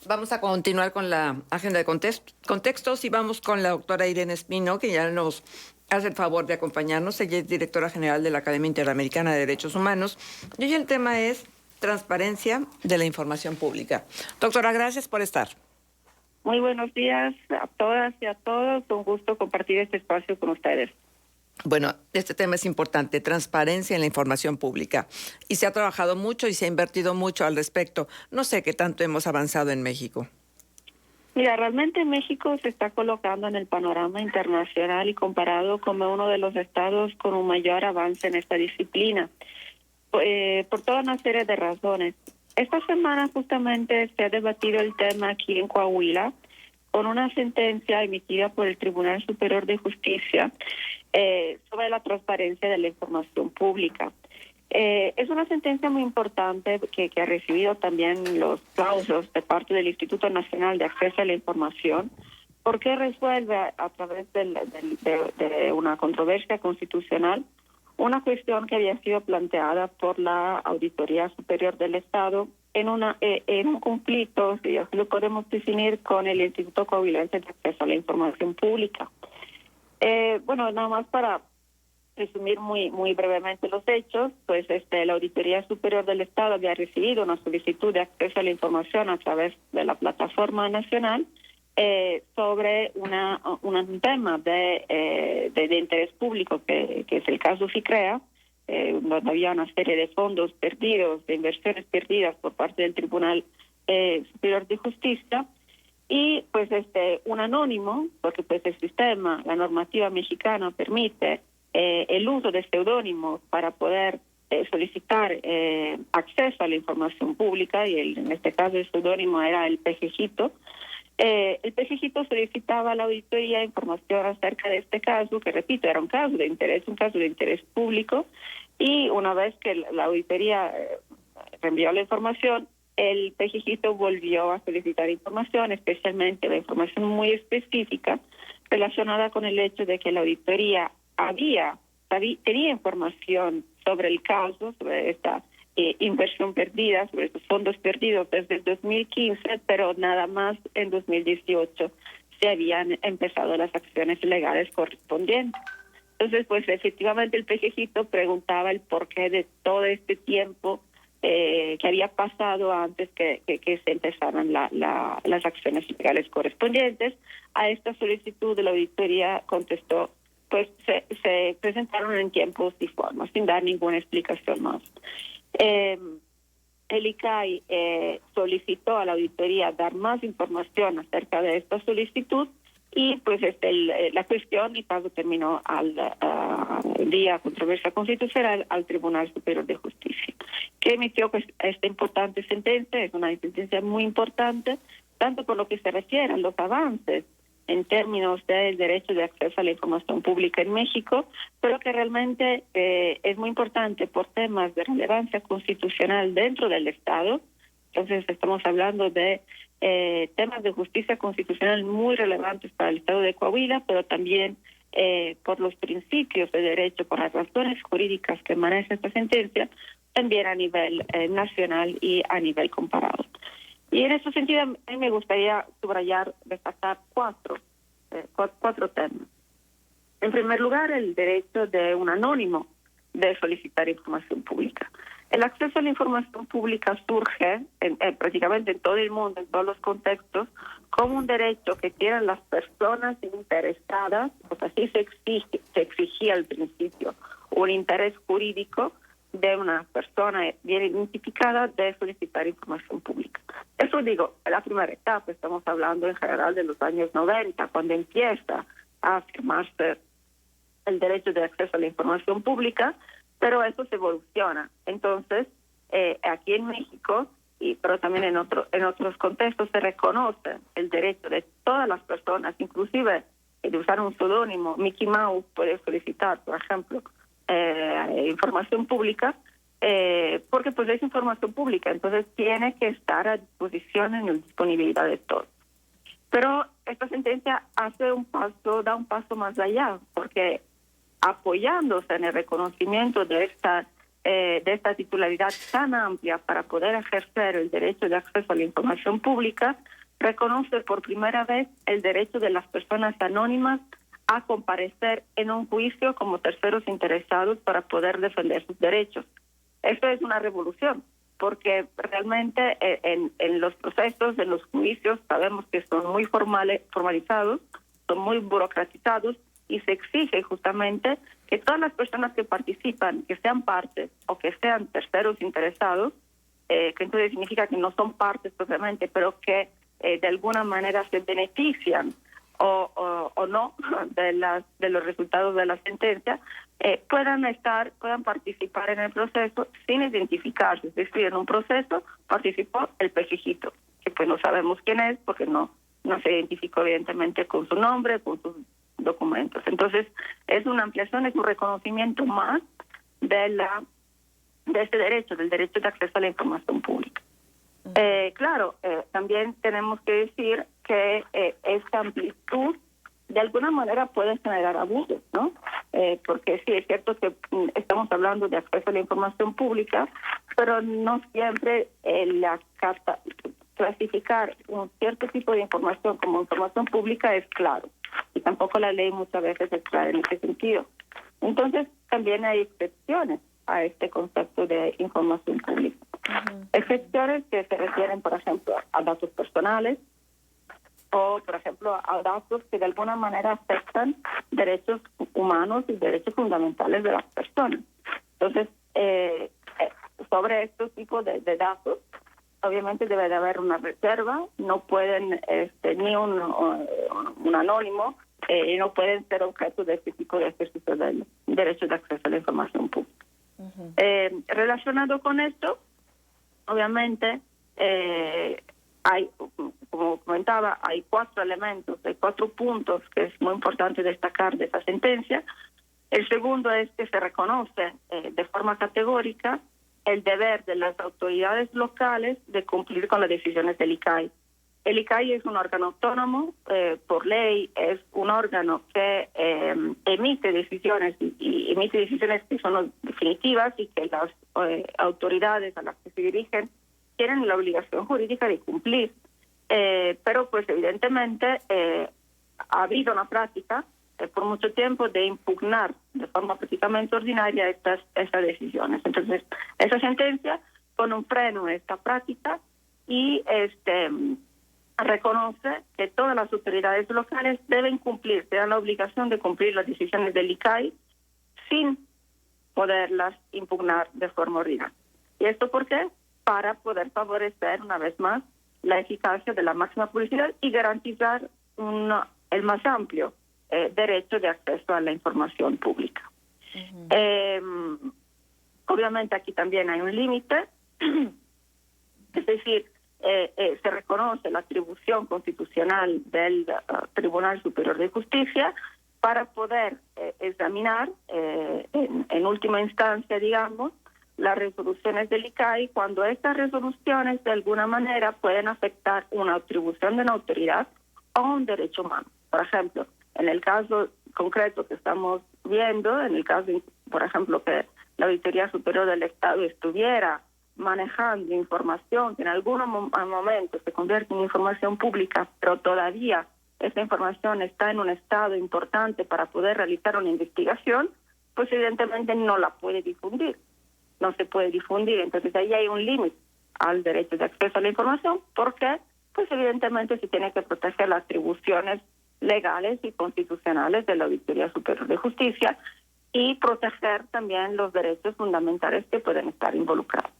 Vamos a continuar con la agenda de contextos y vamos con la doctora Irene Espino, que ya nos hace el favor de acompañarnos. Ella es directora general de la Academia Interamericana de Derechos Humanos. Y hoy el tema es transparencia de la información pública. Doctora, gracias por estar. Muy buenos días a todas y a todos. Un gusto compartir este espacio con ustedes. Bueno, este tema es importante, transparencia en la información pública. Y se ha trabajado mucho y se ha invertido mucho al respecto. No sé qué tanto hemos avanzado en México. Mira, realmente México se está colocando en el panorama internacional y comparado como uno de los estados con un mayor avance en esta disciplina, por toda una serie de razones. Esta semana justamente se ha debatido el tema aquí en Coahuila con una sentencia emitida por el Tribunal Superior de Justicia sobre la transparencia de la información pública. Es una sentencia muy importante que ha recibido también los aplausos de parte del Instituto Nacional de Acceso a la Información, porque resuelve a través de una controversia constitucional una cuestión que había sido planteada por la Auditoría Superior del Estado en un conflicto, si así lo podemos definir, con el Instituto Coahuilense de Acceso a la Información Pública. Bueno, nada más para resumir muy brevemente los hechos, pues la Auditoría Superior del Estado había recibido una solicitud de acceso a la información a través de la plataforma nacional sobre un tema de interés público que es el caso FICREA, donde había una serie de fondos perdidos, de inversiones perdidas por parte del Tribunal Superior de Justicia. Y pues un anónimo, porque pues el sistema, la normativa mexicana permite el uso de seudónimos para poder solicitar acceso a la información pública, y en este caso el seudónimo era el Pejejito. El Pejejito solicitaba a la auditoría información acerca de este caso, que repito, era un caso de interés público, y una vez que la auditoría reenvió la información, el Pejejito volvió a solicitar información, especialmente la información muy específica relacionada con el hecho de que la auditoría tenía información sobre el caso, sobre esta inversión perdida, sobre estos fondos perdidos desde el 2015, pero nada más en 2018 se habían empezado las acciones legales correspondientes. Entonces, pues efectivamente el Pejejito preguntaba el porqué de todo este tiempo que había pasado antes que se empezaran las acciones legales correspondientes. A esta solicitud de la auditoría contestó, pues se presentaron en tiempos y formas, sin dar ninguna explicación más. El ICAI solicitó a la auditoría dar más información acerca de esta solicitud, y pues la cuestión y caso terminó al día controversia constitucional al Tribunal Superior de Justicia, que emitió pues esta importante sentencia. Es una sentencia muy importante, tanto por lo que se refiere a los avances en términos del derecho de acceso a la información pública en México, pero que realmente es muy importante por temas de relevancia constitucional dentro del Estado. Entonces estamos hablando de temas de justicia constitucional muy relevantes para el Estado de Coahuila, pero también por los principios de derecho, por las razones jurídicas que maneja esta sentencia, también a nivel nacional y a nivel comparado. Y en ese sentido, a mí me gustaría destacar cuatro temas. En primer lugar, el derecho de un anónimo de solicitar información pública. El acceso a la información pública surge prácticamente en todo el mundo, en todos los contextos, como un derecho que tienen las personas interesadas. Pues así se exigía al principio un interés jurídico de una persona bien identificada de solicitar información pública. Eso digo, en la primera etapa, estamos hablando en general de los años 90, cuando empieza a afirmarse el derecho de acceso a la información pública, pero eso se evoluciona. Entonces, aquí en México, pero también en otros contextos, se reconoce el derecho de todas las personas, inclusive de usar un seudónimo. Mickey Mouse puede solicitar, por ejemplo, información pública, porque pues es información pública, entonces tiene que estar a disposición en la disponibilidad de todos. Pero esta sentencia da un paso más allá, porque apoyándose en el reconocimiento de esta de esta titularidad tan amplia para poder ejercer el derecho de acceso a la información pública, reconoce por primera vez el derecho de las personas anónimas a comparecer en un juicio como terceros interesados para poder defender sus derechos. Esto es una revolución, porque realmente en los procesos, en los juicios, sabemos que son muy formalizados, son muy burocratizados, y se exige justamente que todas las personas que participan, que sean partes o que sean terceros interesados, que entonces significa que no son partes propiamente, pero que de alguna manera se benefician o no de los resultados de la sentencia, puedan participar en el proceso sin identificarse. Es decir, en un proceso participó el pejijito, que pues no sabemos quién es porque no se identificó evidentemente con su nombre, con sus documentos. Entonces, es una ampliación, es un reconocimiento más de este derecho, del derecho de acceso a la información pública. Claro, también tenemos que decir que esta amplitud de alguna manera puede generar abusos, ¿no? Porque sí, es cierto que estamos hablando de acceso a la información pública, pero no siempre clasificar un cierto tipo de información como información pública es claro, y tampoco la ley muchas veces es clara en ese sentido. Entonces, también hay excepciones a este concepto de información pública. Excepciones que se refieren, por ejemplo, a datos personales o, por ejemplo, a datos que de alguna manera afectan derechos humanos y derechos fundamentales de las personas. Entonces, sobre estos tipos de datos, obviamente debe de haber una reserva, no pueden ni un anónimo, no pueden ser objeto de este tipo de ejercicio del derecho de acceso a la información pública. Relacionado con esto, obviamente, hay, como comentaba, hay 4 elementos, hay 4 puntos que es muy importante destacar de esta sentencia. El segundo es que se reconoce de forma categórica el deber de las autoridades locales de cumplir con las decisiones del ICAI. El ICAI es un órgano autónomo, por ley es un órgano que emite decisiones y emite decisiones que son definitivas y que las autoridades a las que se dirigen tienen la obligación jurídica de cumplir. Pero pues evidentemente ha habido una práctica por mucho tiempo de impugnar de forma prácticamente ordinaria estas decisiones. Entonces, esa sentencia pone un freno a esta práctica y reconoce que todas las autoridades locales deben cumplir, tienen la obligación de cumplir las decisiones del ICAI sin poderlas impugnar de forma ordinaria. ¿Y esto por qué? Para poder favorecer, una vez más, la eficacia de la máxima publicidad y garantizar el más amplio derecho de acceso a la información pública. Obviamente aquí también hay un límite, es decir, se reconoce la atribución constitucional del Tribunal Superior de Justicia para poder examinar en última instancia, digamos, las resoluciones del ICAI cuando estas resoluciones de alguna manera pueden afectar una atribución de una autoridad o un derecho humano. Por ejemplo, en el caso concreto que estamos viendo, en el caso, por ejemplo, que la Auditoría Superior del Estado estuviera manejando información que en algún momento se convierte en información pública, pero todavía esta información está en un estado importante para poder realizar una investigación, pues evidentemente no la puede difundir, no se puede difundir. Entonces ahí hay un límite al derecho de acceso a la información, porque pues evidentemente se tiene que proteger las atribuciones legales y constitucionales de la Auditoría Superior de Justicia y proteger también los derechos fundamentales que pueden estar involucrados.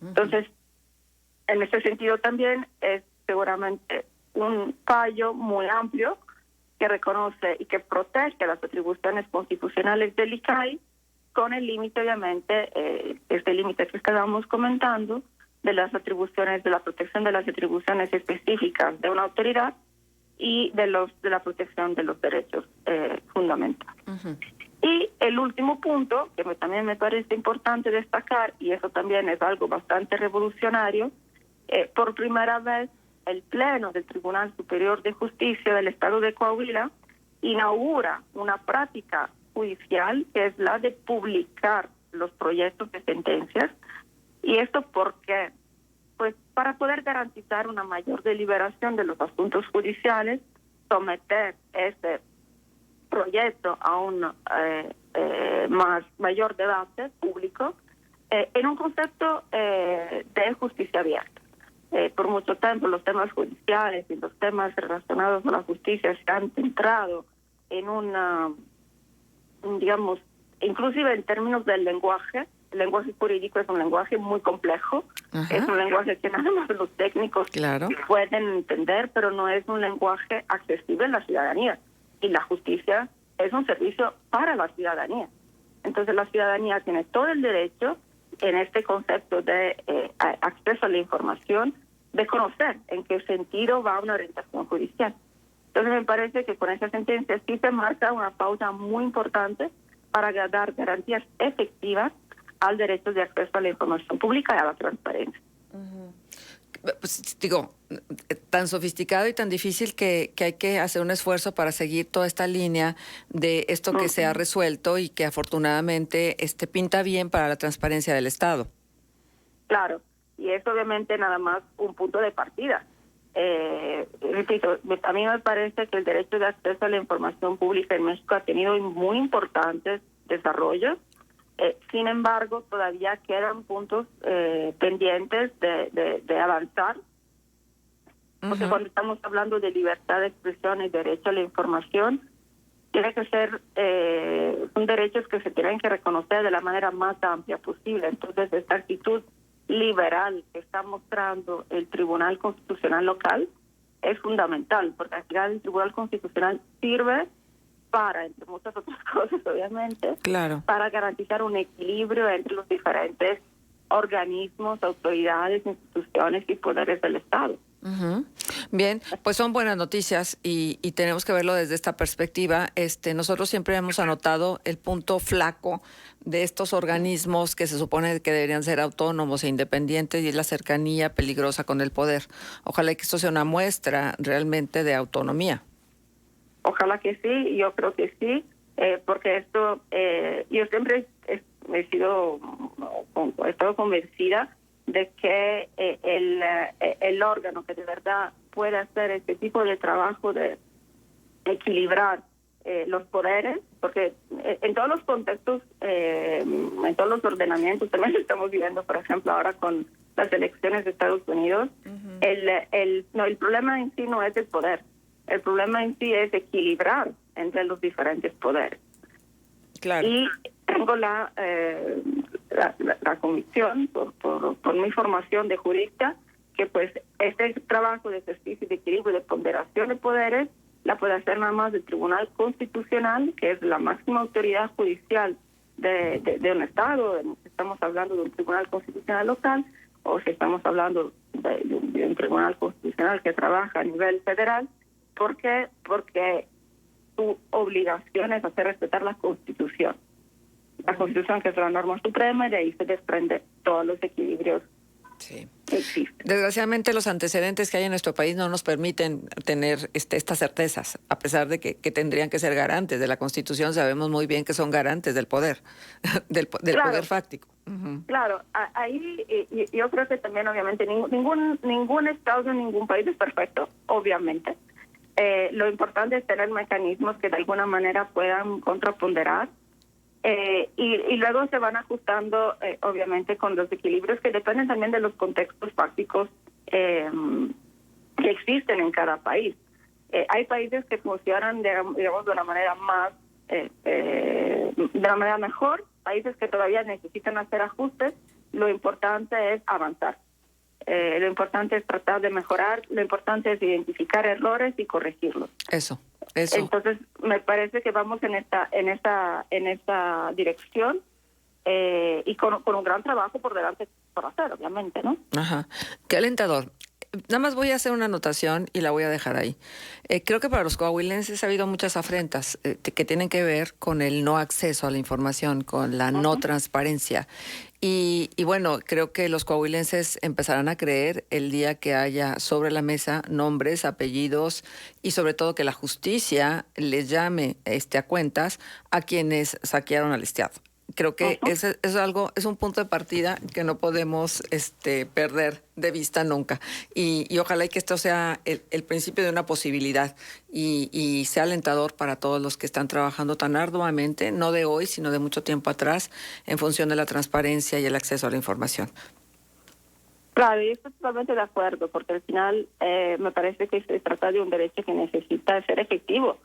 Entonces, en ese sentido también es seguramente un fallo muy amplio que reconoce y que protege las atribuciones constitucionales del ICAI con el límite, obviamente, este límite que estábamos comentando, de las atribuciones, de la protección de las atribuciones específicas de una autoridad y de la protección de los derechos fundamentales. Y el último punto, que también me parece importante destacar, y eso también es algo bastante revolucionario, por primera vez el Pleno del Tribunal Superior de Justicia del Estado de Coahuila inaugura una práctica judicial que es la de publicar los proyectos de sentencias. ¿Y esto por qué? Pues para poder garantizar una mayor deliberación de los asuntos judiciales, someter este proyecto a un mayor debate público en un concepto de justicia abierta. Por mucho tiempo los temas judiciales y los temas relacionados con la justicia se han centrado en una, digamos, inclusive en términos del lenguaje. El lenguaje jurídico es un lenguaje muy complejo. Ajá. Es un lenguaje que nada más los técnicos pueden entender, pero no es un lenguaje accesible a la ciudadanía. Y la justicia es un servicio para la ciudadanía. Entonces la ciudadanía tiene todo el derecho en este concepto de acceso a la información, de conocer en qué sentido va una orientación judicial. Entonces me parece que con esa sentencia sí se marca una pauta muy importante para dar garantías efectivas al derecho de acceso a la información pública y a la transparencia. Uh-huh. Pues, digo, tan sofisticado y tan difícil que hay que hacer un esfuerzo para seguir toda esta línea de esto que se ha resuelto y que afortunadamente pinta bien para la transparencia del Estado. Claro, y es obviamente nada más un punto de partida. Repito, a mí me parece que el derecho de acceso a la información pública en México ha tenido muy importantes desarrollos. Sin embargo, todavía quedan puntos pendientes de avanzar, porque cuando estamos hablando de libertad de expresión y derecho a la información, tiene que ser son derechos que se tienen que reconocer de la manera más amplia posible. Entonces, esta actitud liberal que está mostrando el Tribunal Constitucional local es fundamental, porque al final el Tribunal Constitucional sirve para, entre muchas otras cosas, obviamente, para garantizar un equilibrio entre los diferentes organismos, autoridades, instituciones y poderes del Estado. Uh-huh. Bien, pues son buenas noticias y tenemos que verlo desde esta perspectiva. Nosotros siempre hemos anotado el punto flaco de estos organismos que se supone que deberían ser autónomos e independientes, y es la cercanía peligrosa con el poder. Ojalá que esto sea una muestra realmente de autonomía. Ojalá que sí, yo creo que sí, porque esto, yo siempre he estado convencida de que el órgano que de verdad puede hacer este tipo de trabajo de equilibrar los poderes, porque en todos los contextos, en todos los ordenamientos, también lo estamos viviendo, por ejemplo, ahora con las elecciones de Estados Unidos, el problema en sí no es el poder. El problema en sí es equilibrar entre los diferentes poderes. Claro. Y tengo la convicción, por mi formación de jurista, que pues este trabajo de ejercicio de equilibrio y de ponderación de poderes la puede hacer nada más el Tribunal Constitucional, que es la máxima autoridad judicial de un Estado. Estamos hablando de un Tribunal Constitucional local, o si estamos hablando de un Tribunal Constitucional que trabaja a nivel federal. ¿Por qué? Porque su obligación es hacer respetar la Constitución. La Constitución, que es la norma suprema, y de ahí se desprende todos los equilibrios que existen. Desgraciadamente, los antecedentes que hay en nuestro país no nos permiten tener estas certezas, a pesar de que tendrían que ser garantes de la Constitución. Sabemos muy bien que son garantes del poder, del poder fáctico. Uh-huh. Claro, ahí yo creo que también, obviamente, ningún Estado, ningún país es perfecto, obviamente. Lo importante es tener mecanismos que de alguna manera puedan contraponderar y luego se van ajustando, obviamente, con los equilibrios que dependen también de los contextos fácticos que existen en cada país. Hay países que funcionan, digamos, de una manera más, de una manera mejor, países que todavía necesitan hacer ajustes. Lo importante es avanzar. Lo importante es tratar de mejorar, lo importante es identificar errores y corregirlos. Eso. Entonces, me parece que vamos en esta dirección y con un gran trabajo por delante por hacer, obviamente, ¿no? Ajá. Qué alentador. Nada más voy a hacer una anotación y la voy a dejar ahí. Creo que para los coahuilenses ha habido muchas afrentas que tienen que ver con el no acceso a la información, con la no transparencia. Y bueno, creo que los coahuilenses empezarán a creer el día que haya sobre la mesa nombres, apellidos y sobre todo que la justicia les llame a cuentas a quienes saquearon al Estado. Creo que es un punto de partida que no podemos perder de vista nunca. Y ojalá y que esto sea el principio de una posibilidad y sea alentador para todos los que están trabajando tan arduamente, no de hoy, sino de mucho tiempo atrás, en función de la transparencia y el acceso a la información. Claro, y estoy totalmente de acuerdo, porque al final me parece que se trata de un derecho que necesita ser efectivo,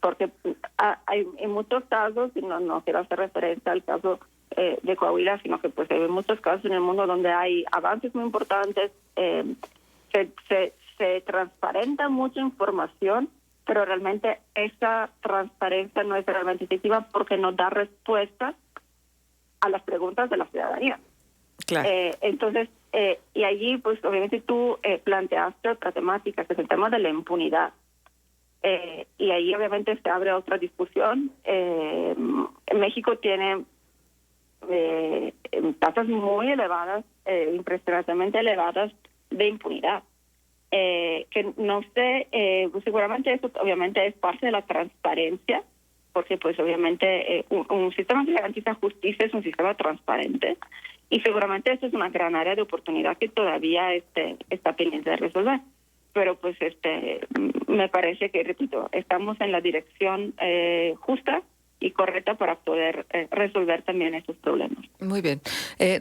porque hay en muchos casos, y no quiero hacer referencia al caso de Coahuila, sino que pues hay muchos casos en el mundo donde hay avances muy importantes, se transparenta mucha información, pero realmente esa transparencia no es realmente efectiva porque no da respuestas a las preguntas de la ciudadanía. Claro. Entonces, y allí, pues obviamente tú planteaste otra temática, que es el tema de la impunidad. Y ahí obviamente se abre otra discusión. México tiene tasas muy elevadas, impresionantemente elevadas de impunidad. Que no sé, pues seguramente eso obviamente es parte de la transparencia, porque pues obviamente un sistema que garantiza justicia es un sistema transparente. Y seguramente esta es una gran área de oportunidad que todavía está pendiente de resolver. Pero pues me parece que, repito, estamos en la dirección justa y correcta para poder resolver también estos problemas. Muy bien.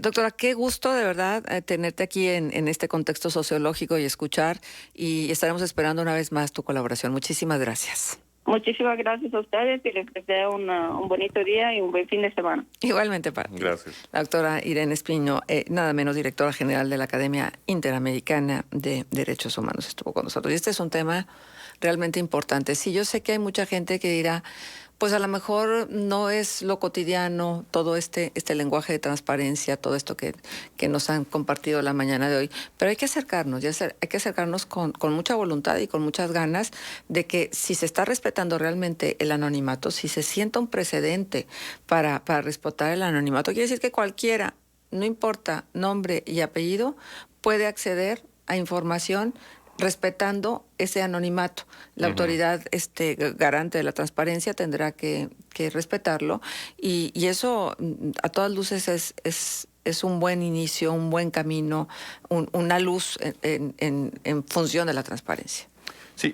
Doctora, qué gusto de verdad tenerte aquí en este contexto sociológico y escuchar, y estaremos esperando una vez más tu colaboración. Muchísimas gracias. Muchísimas gracias a ustedes y les deseo un bonito día y un buen fin de semana. Igualmente, para ti. Gracias. La doctora Irene Espino, nada menos directora general de la Academia Interamericana de Derechos Humanos, estuvo con nosotros. Y este es un tema realmente importante. Sí, yo sé que hay mucha gente que dirá, pues a lo mejor no es lo cotidiano todo este lenguaje de transparencia, todo esto que nos han compartido la mañana de hoy, pero hay que acercarnos, hay que acercarnos con mucha voluntad y con muchas ganas de que si se está respetando realmente el anonimato, si se sienta un precedente para respetar el anonimato, quiere decir que cualquiera, no importa nombre y apellido, puede acceder a información respetando ese anonimato. La autoridad garante de la transparencia tendrá que respetarlo y eso a todas luces es un buen inicio, un buen camino, una luz en función de la transparencia. Sí.